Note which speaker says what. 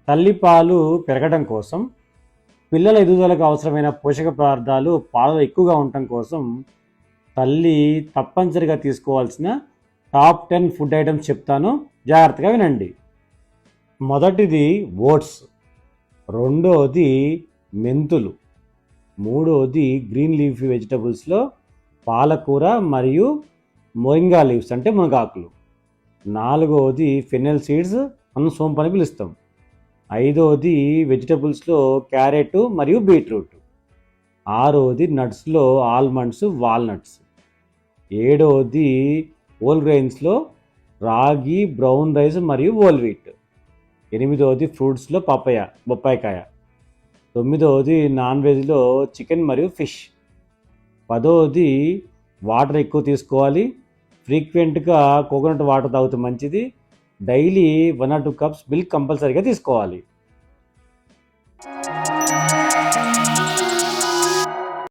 Speaker 1: తల్లిపాలు పెరగడం కోసం, పిల్లల ఎదుగుదలకు అవసరమైన పోషక పదార్థాలు పాలలో ఎక్కువగా ఉండటం కోసం తల్లి తప్పనిసరిగా తీసుకోవాల్సిన టాప్ 10 ఫుడ్ ఐటమ్స్ చెప్తాను, జాగ్రత్తగా వినండి. మొదటిది ఓట్స్, రెండోది మెంతులు, మూడోది గ్రీన్ లీఫీ వెజిటబుల్స్లో పాలకూర మరియు మొరింగా లీవ్స్ అంటే మునగాకులు, నాలుగవది ఫెనెల్ సీడ్స్, మనం సోంపు అని పిలుస్తాం, ఐదవది వెజిటబుల్స్లో క్యారెట్ మరియు బీట్రూట్, ఆరవది నట్స్లో ఆల్మండ్స్ వాల్నట్స్, ఏడవది హోల్ గ్రెయిన్స్లో రాగి, బ్రౌన్ రైస్ మరియు హోల్ వీట్, ఎనిమిదవది ఫ్రూట్స్లో బొప్పాయికాయ, తొమ్మిదవది నాన్ వెజ్లో చికెన్ మరియు ఫిష్, పదవది వాటర్ ఎక్కువ తీసుకోవాలి, ఫ్రీక్వెంట్గా కోకోనట్ వాటర్ తాగితే మంచిది, డైలీ 1 or 2 cups మిల్క్ కంపల్సరీగా తీసుకోవాలి.